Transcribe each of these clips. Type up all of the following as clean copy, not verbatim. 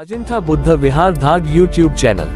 अजिंठा बुद्ध विहार धाग YouTube channel.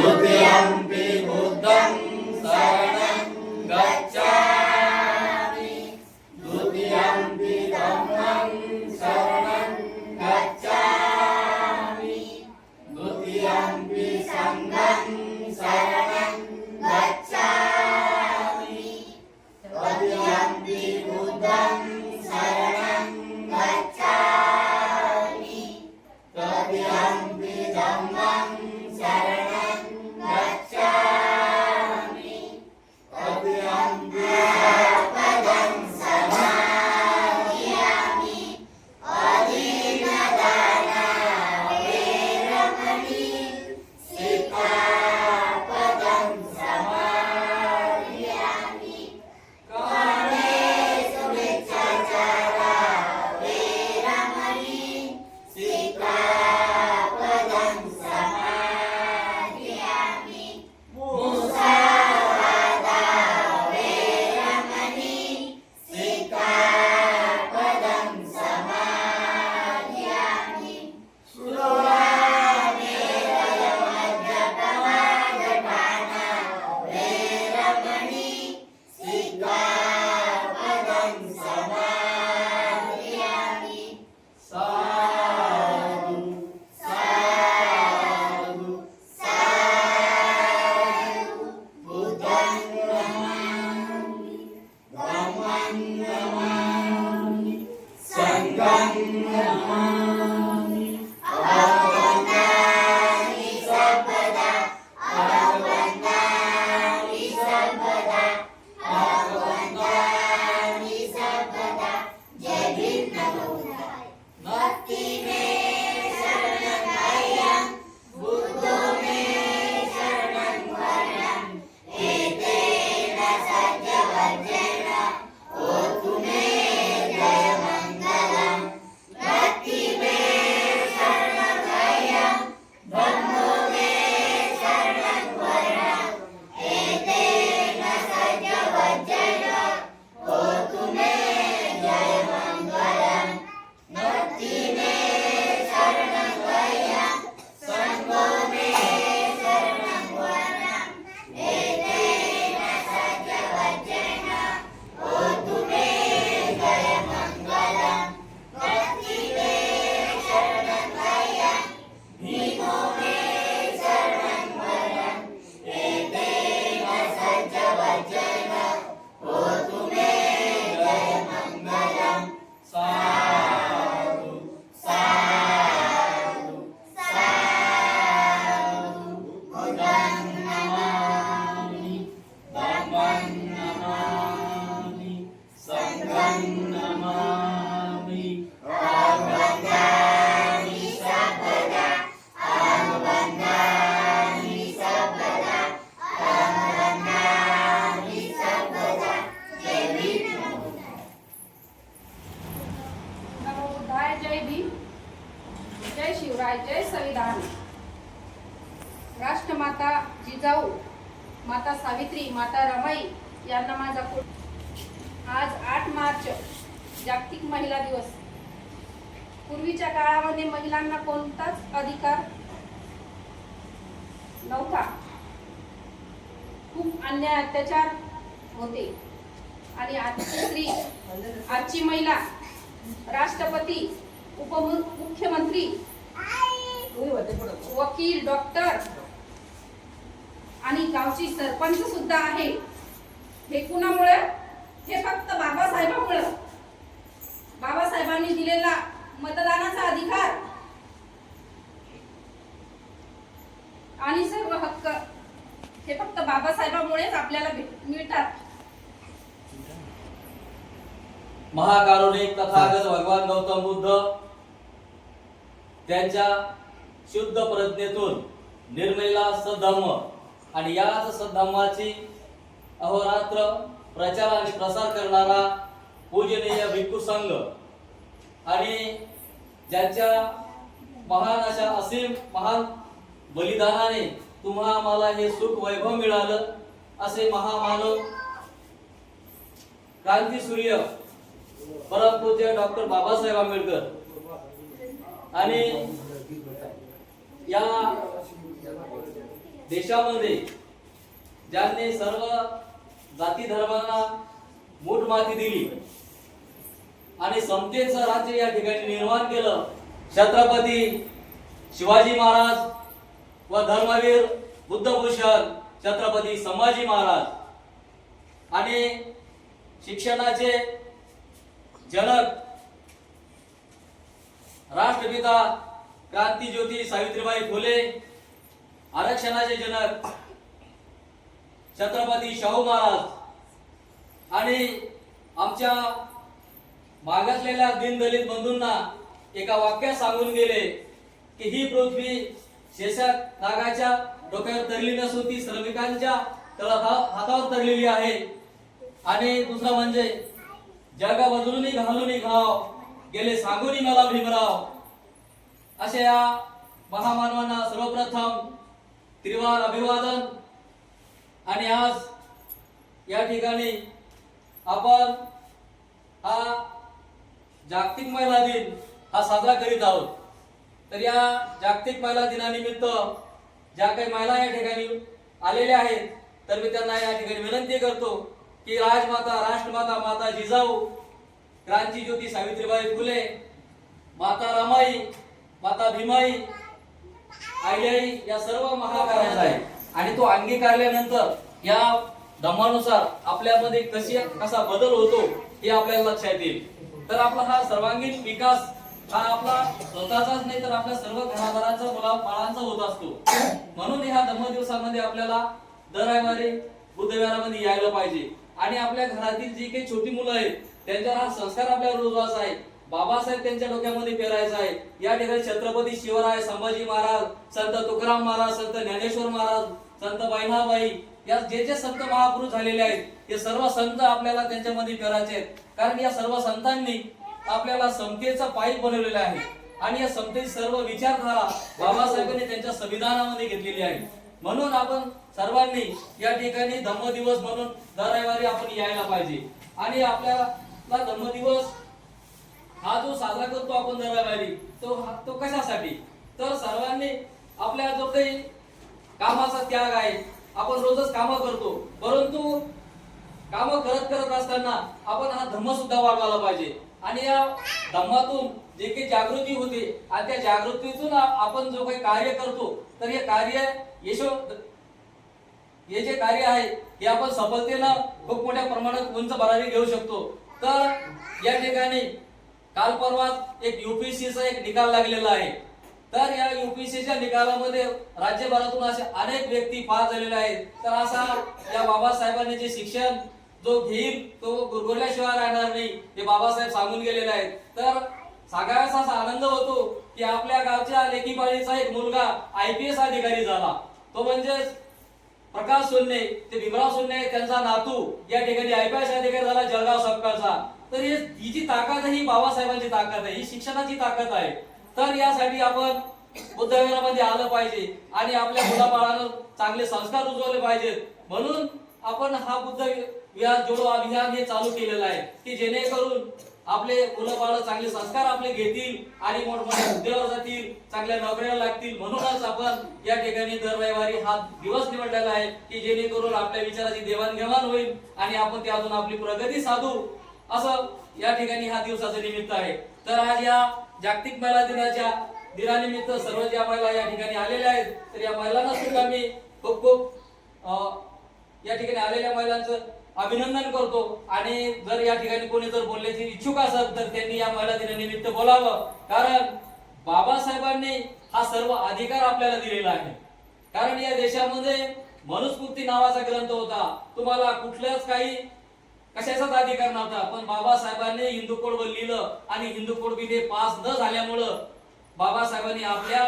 द्वितीयम्पि बुद्धं शरणं गच्छामि द्वितीयम्पि धम्मं शरणं गच्छामि द्वितीयम्पि संघं शरणं गच्छामि तृतीयम्पि बुद्धं शरणं गच्छामि तृतीयम्पि धम्मं शरणं गच्छामि तृतीयम्पि पदं समाधियामि अदीनदाना वेरमणि सिक्खापदं समाधियामि कामेषु मिथ्याचारा वेरमणि सिक्खापदं समाधियामि मुसावादा वेरमणि सिक्खापदं समाधियामि सुरामेरयमद्यपमादपाना वेरमणि सिक्खापदं समाधियामि साधु साधु साधु बुद्धं नमामि धम्मं नमामि संघं नमामि अवन्दनामि सर्वदा अवन्दनामि सर्वदा अवन्दनामि सर्वदा जय भीम नमो बुद्धाय भक्ति में शरणं भयं बुद्धो में शरणं वरणं एतेन सत्यवचन होतु मे जय मङ्गलम् भक्ति में शरणं भयं धम्मो में शरणं वरणं एतेन सत्यवचन होतु मे जय मङ्गलम् भक्ति में शरणं भयं संघो में शरणं वरणं एतेन सत्यवचन होतु मे जय मङ्गलम् भक्ति में शरणं भयं भीमो में शरणं वरणं एतेन सत्यवचन होतु मे जय मङ्गलम् साधु साधु साधु बुद्धं नमामि धम्मं नमामि संघं नमामि अवन्दनामि सर्वदा अवन्दनामि सर्वदा अवन्दनामि सर्वदा जय भीम नमो बुद्धाय नमो बुद्धाय। जय भीम, जय शिवराय, जय संविधान। राष्ट्रमाता जिजाऊ माता सावित्री माता रमाई यांना माझा आज 8 मार्च जागतिक महिला दिवस। पूर्वीच्या काळामध्ये महिलांना कोणताच अधिकार नव्हता, खूप अन्याय अत्याचार होते आणि आजची महिला राष्ट्रपती उपमुख्यमंत्री, वकील, डॉक्टर आणि गावची सरपंच सुद्धा आहे. हे कुणामुळे? हे फक्त बाबासाहेबांमुळे. बाबासाहेबांनी दिलेला मतदानाचा अधिकार आणि सर्व हक्क हे फक्त बाबासाहेबांमुळेच आपल्याला मिळतात. महाकारुणिक तथागत भगवान गौतम बुद्ध त्यांच्या शुद्ध प्रज्ञेतून निर्मिला सद्धम्म आणि याच सद्धम्माची अहोरात्र प्रचार आणि प्रसार करणारा पूजनीय भिक्खू संघ आणि ज्यांच्या महान अशा असीम महान बलिदानाने तुम्हा मला हे सुख वैभव मिळालं असे महामानव क्रांती सूर्य परमपूज्य डॉक्टर बाबासाहेब आंबेडकर आणि या देशामध्ये ज्यांनी सर्व जाती धर्मांना मूठ माती दिली आणि समतेचं राज्य या ठिकाणी निर्माण केलं, छत्रपती शिवाजी महाराज व धर्मवीर बुद्धभूषण छत्रपती संभाजी महाराज आणि शिक्षणाचे जनक राष्ट्रपिता क्रांतीज्योती सावित्रीबाई फुले, आरक्षणाचे जनक छत्रपती शाहू महाराज आणि आमच्या मागासलेल्या दीनदलित बंधूंना एका वाक्यात सांगून गेले की ही पृथ्वी शेषात नागाच्या डोक्यावर तरली नसून ती श्रमिकांच्या हातावर तरलेली आहे. आणि दुसरं म्हणजे जगा बदलून घालून घाव गेले सांगून मला भीमराव. अशा या महामानवांना सर्वप्रथम त्रिवार अभिवादन. आणि आज या ठिकाणी आपण हा जागतिक महिला दिन हा साजरा करीत आहोत. तर या जागतिक महिला दिनानिमित्त ज्या काही महिला या ठिकाणी आलेल्या आहेत तर मी त्यांना या ठिकाणी विनंती करतो की राजमाता, राष्ट्रमाता, माता जिजाऊ, क्रांतीज्योती सावित्रीबाई फुले, माता रमाई, माता भीमाई, आईलाई या सर्व महाकार्याचा आहे. आणि तो अंगीकारल्यानंतर या धम्मानुसार आपल्यामध्ये कसा बदल होतो हे आपल्याला लक्षात येईल. तर आपला हा सर्वांगीण विकास हा आपला स्वतःचाच नाही तर आपल्या सर्व घराघराचा मुलाबाळांचा होत असतो. म्हणून ह्या धम्म दिवसामध्ये आपल्याला दर रविवारी बुद्धविहारामध्ये यायला पाहिजे. आणि आपल्या घरातील जी काही छोटी मुलं आहेत त्यांच्यावर हा संस्कार आपल्याला रुजवायचा आहे. बाबासाहेब त्यांच्या डोक्यामध्ये पेरायचा आहे. या ठिकाणी छत्रपती शिवराय, संभाजी महाराज, संत तुकाराम महाराज, संत ज्ञानेश्वर महाराज, संत बहिणाबाई या जे संत महापुरुष झालेले आहेत हे सर्व संत आपल्याला त्यांच्यामध्ये पेरायचे आहेत. कारण या सर्व संतांनी आपल्याला समतेचा पाईप बनवलेला आहे आणि या समतेची सर्व विचारधारा बाबासाहेबांनी त्यांच्या संविधानामध्ये घेतलेली आहे. म्हणून आपण सर्वांनी या ठिकाणी धम्म दिवस म्हणून दर रविवारी आपण यायला पाहिजे. आणि आपल्याला धम्म दिवस हा जो साजरा करतो आपण दर रविवारी तो कशासाठी? तर सर्वांनी आपल्या जो काही कामाचा त्याग आहे, आपण रोजच कामं करतो परंतु कामं करत असताना आपण हा धम्म सुद्धा वाढवायला पाहिजे. आणि या धम्मातून जे काही जागृती होते आणि त्या जागृतीतून आपण जो काही कार्य करतो तर हे कार्य हे जे कार्य आहे हे आपण सफलतेनं खूप मोठ्या प्रमाणात उंच भरारी घेऊ शकतो. तर या ठिकाणी काल परवा एक UPSCचा एक निकाल लागलेला आहे. तर या UPSCच्या निकालामध्ये राज्यभरातून असे अनेक व्यक्ती पास झालेले आहेत. तर असा या बाबासाहेबांनी जे शिक्षण जो घेईल तो गुरगुरल्याशिवाय राहणार नाही हे बाबासाहेब सांगून गेलेले आहेत. तर सांगायचा असा आनंद होतो की आपल्या गावच्या लेकीबाळीचा एक मुलगा IPS अधिकारी झाला. तो म्हणजे प्रकाश सोन्ने, ते भीमराव सोन्ने त्यांचा नातू या ठिकाणी IPS अधिकारी झाला जळगाव सबकाचा. तर ही जी ताकद आहे ही बाबासाहेबांची ताकद आहे, ही शिक्षणाची ताकद आहे. तर यासाठी आपण बुद्धविहारामध्ये आलं पाहिजे आणि आपल्या मुलाबाळांना चांगले संस्कार रुजवले पाहिजेत. म्हणून आपण हा बुद्ध विहार जोडो अभियान हे चालू केलेलं आहे की जेणेकरून आपले मुलं चांगले संस्कार आपले घेतील आणि मोठमोठ्या हुद्द्यावर जातील, चांगल्या नोकऱ्याला लागतील. म्हणूनच आपण या ठिकाणी दर रविवारी हा दिवस निवडलेला आहे की जेणेकरून आपल्या विचाराची देवाणघेवाण होईल आणि आपण त्यातून आपली प्रगती साधू, असं या ठिकाणी हा दिवसाचं निमित्त आहे. तर आज या जागतिक महिला दिनानिमित्त सर्व ज्या महिला या ठिकाणी आलेल्या आहेत, तर या महिलांना सुद्धा मी खूप खूप या ठिकाणी आलेल्या महिलांचं अभिनंदन करतो. आणि जर या ठिकाणी कोणी जर बोलण्याची इच्छुक असेल तर त्यांनी या महिला दिनानिमित्त बोलावं, कारण बाबासाहेबांनी हा सर्व अधिकार आपल्याला दिलेला आहे. कारण या देशामध्ये मनुस्मृती नावाचा ग्रंथ होता, तुम्हाला कुठल्याच काही कशाचाच अधिकार नव्हता, पण बाबासाहेबांनी हिंदू कोड लिहिलं आणि हिंदू कोड बिल पास न झाल्यामुळं बाबासाहेबांनी आपल्या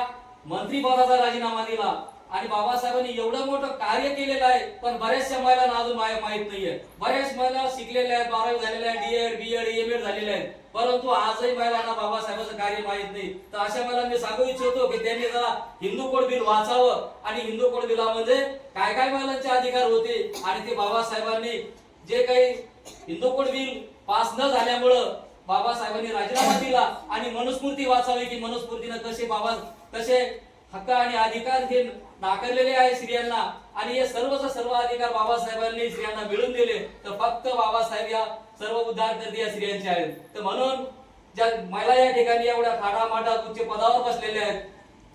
मंत्रिपदाचा राजीनामा दिला. आणि बाबासाहेबांनी एवढं मोठं कार्य केलेलं आहे, पण बऱ्याचशा महिलांना अजून माहित नाहीये. बऱ्याच महिला शिकलेल्या आहेत, 12वी झालेल्या आहेत, डीएड बीएड एमएड झालेल्या आहेत, परंतु आजही महिलांना बाबासाहेबांचं कार्य माहित नाही. तर अशा महिलांनी सांगू इच्छितो की त्यांनी जरा हिंदू कोड बिल वाचावं आणि हिंदू कोड बिलामध्ये काय काय महिलांचे अधिकार होते आणि ते बाबासाहेबांनी जे काही हिंदू कोड बिल पास न झाल्यामुळं बाबासाहेबांनी राजीनामा दिला आणि मनुस्मृती वाचावी की मनुस्मृतीनं कसे हक्क आणि अधिकार हे नाकारलेले आहे स्त्रियांना, आणि हे सर्व अधिकार बाबासाहेबांनी स्त्रियांना मिळवून दिले. तर फक्त बाबासाहेब या सर्व उद्धारकर्ते या स्त्रियांचे आहेत. तर म्हणून ज्या महिला या ठिकाणी एवढ्या थाटामाटात उच्च पदावर बसलेल्या आहेत,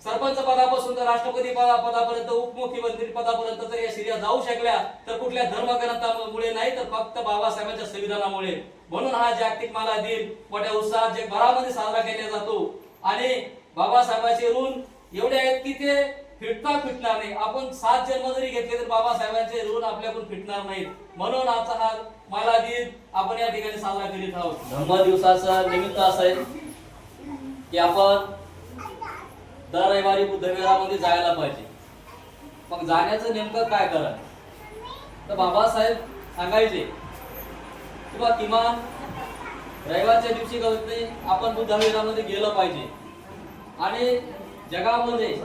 सरपंच पदापासून तर राष्ट्रपती पदापर्यंत, उपमुख्यमंत्री पदापर्यंत जर या स्त्रिया जाऊ शकल्या तर कुठल्या धर्मग्रंथामुळे नाही, तर फक्त बाबासाहेबांच्या संविधानामुळे. म्हणून हा जागतिक महिला दिन मोठ्या उत्साहात जगभरामध्ये साजरा केला जातो. आणि बाबासाहेबांचे ऋण एवढे आहेत की ते फिटणार नाही. आपण 7 जन्म जरी घेतले तर बाबासाहेबांचे ऋण आपल्याकडून फिटणार नाहीत. म्हणून आजचा हा महिला दिन आपण या ठिकाणी साजरा करीत आहोत. धम्म दिवसाचा निमित्त असं आहे की आपण दर रविवारी बुद्धविहारामध्ये जायला पाहिजे. मग जाण्याचं नेमकं काय करायचं, तर बाबासाहेब सांगायचे किंवा किमान रविवारच्या दिवशी कधी आपण बुद्धविहारामध्ये गेलं पाहिजे. आणि जगामध्ये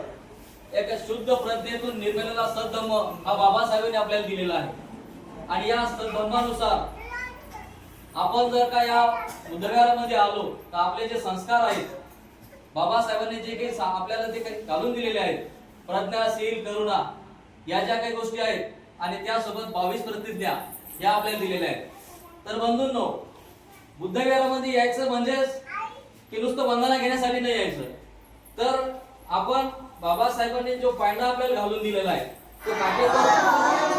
एक शुद्ध प्रज्ञेतून निर्मिलेला सद्धम्म हा बाबासाहेबांनी आपल्याला दिलेला आहे. आणि या सद्धम्मानुसार आपण जर का या बुद्धविहारामध्ये आलो तर आपले जे संस्कार आहेत, बाबासाहेबांनी जे काही आपल्याला ते काही घालून दिलेले आहेत, प्रज्ञा, शील, करुणा या ज्या काही गोष्टी आहेत आणि त्यासोबत 22 प्रतिज्ञा या आपल्याला दिलेल्या आहेत. तर बंधूंनो, बुद्धविहारामध्ये यायचं म्हणजेच की नुसतं वंदना घेण्यासाठी नाही यायचं, तर आपण बाबासाहेबांनी जो पायंडा आपल्याला घालून दिलेला आहे तो काटेकोर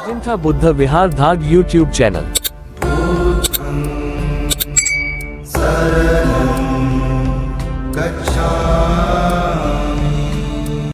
अजिंठा बुद्ध विहार धाग यूट्यूब चॅनल.